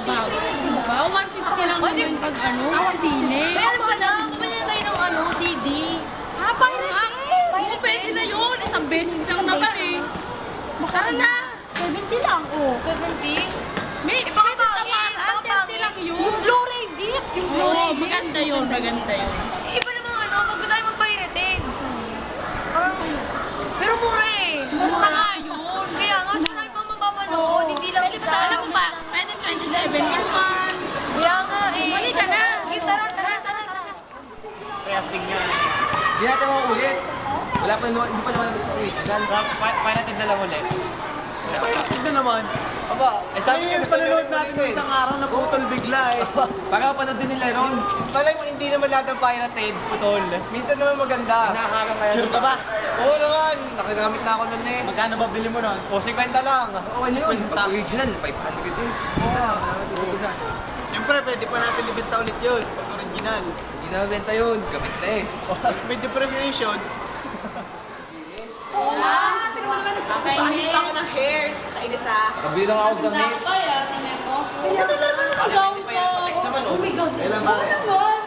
bago. Diba? 150 lang naman pag sine. Kaya alam mo na, bumili na tayo ng CD. Ha, pirated! Oo, pwede na yun. Isang beses lang naman eh. Tara na! 70 lang, oh. 70? May, bakit sa Mara? 30 lang yun. Yung Blu-ray disc. Yung Oo, Blu-ray disc. maganda yun, maganda yun. Iba namang wag tayo mag-pirated. Pero mura eh. Mura nga yun. Kaya nga, siya tayo pa mapapanood. Hindi lang Pwede isa. ba? Alam mo ba? Pwede 27 in one. Kaya nga eh. Bumalik ka na. Tara. Crafting nga. Hindi natin mauulit. Wala pa, hindi pa naman nabis ulit. Pirated na lang ulit. Pirated na naman. Aba, Sabi yung panonood natin ng isang araw na putol bigla eh. Baka panood din nila ron. Malay mo hindi naman lahat ng pirated putol. Minsan naman maganda. Nakakala kaya. Sure ka ba? Oo naman. Nakagamit na ako nun eh. Magkano ba bili mo nun? O, 50 lang. Oo, ano yun? Pag original, 500 din. Siyempre pwede pa natin libenta ulit yun. Pag original. Hindi na mabenta yun. Gamit na eh. May depreciation. Kainis ako ng hair. Kainis ah. Kabili lang ako ng damit. Kaya, tingnan mo. Ito na naman ang gown ko. Oh my God. Kailan ba? Ano naman?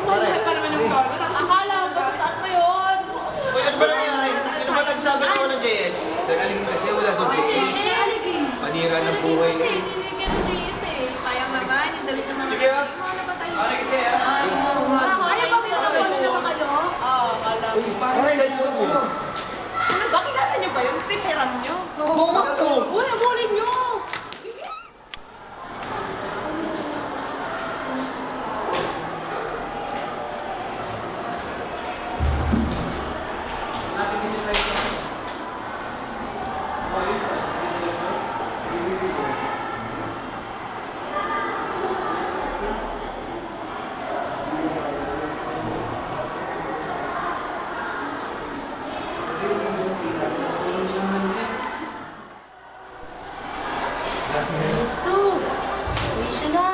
Mahal pa naman yung gown. Akala ko, basta ko yun. Uy, ano ba nangyari? Sino ba nagsabi ako ng JS? Sa galing kasi wala doon. Aligin. Panira ng buhay. Dinigyan ng JS eh. Sayang naman, yung damit ng mga... Sige ah. Ano ba tayo? Ano kasi ah? Ano ba, may mga wala naman kayo? Oo, alam. Bakit ganyan mo? Ano ba, kilala niyo ba yun? Piperan niyo? Bukod ko. Wala, bulin niyo. Uwi siya na.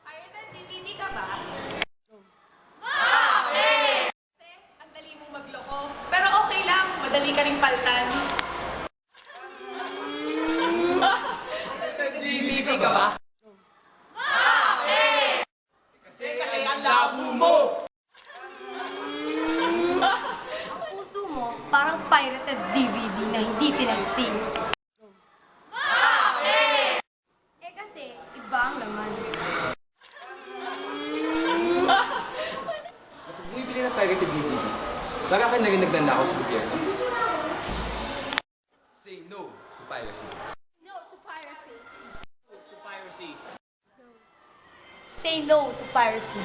Ayun na, DVD ka ba? Bakit? Ang dali mong magloko. Pero okay lang, madali ka ring paltan. DVD ka ba? Kasi ang labo mo! Ang puso mo, parang pirated DVD na hindi tinagting. Bakit? Eh kasi, iba ang laman. Kapag bumibili ng pirated DVD, baka ka narinig ng ako sa gobyerno. Say no to piracy. No to piracy. To piracy. Say no to piracy.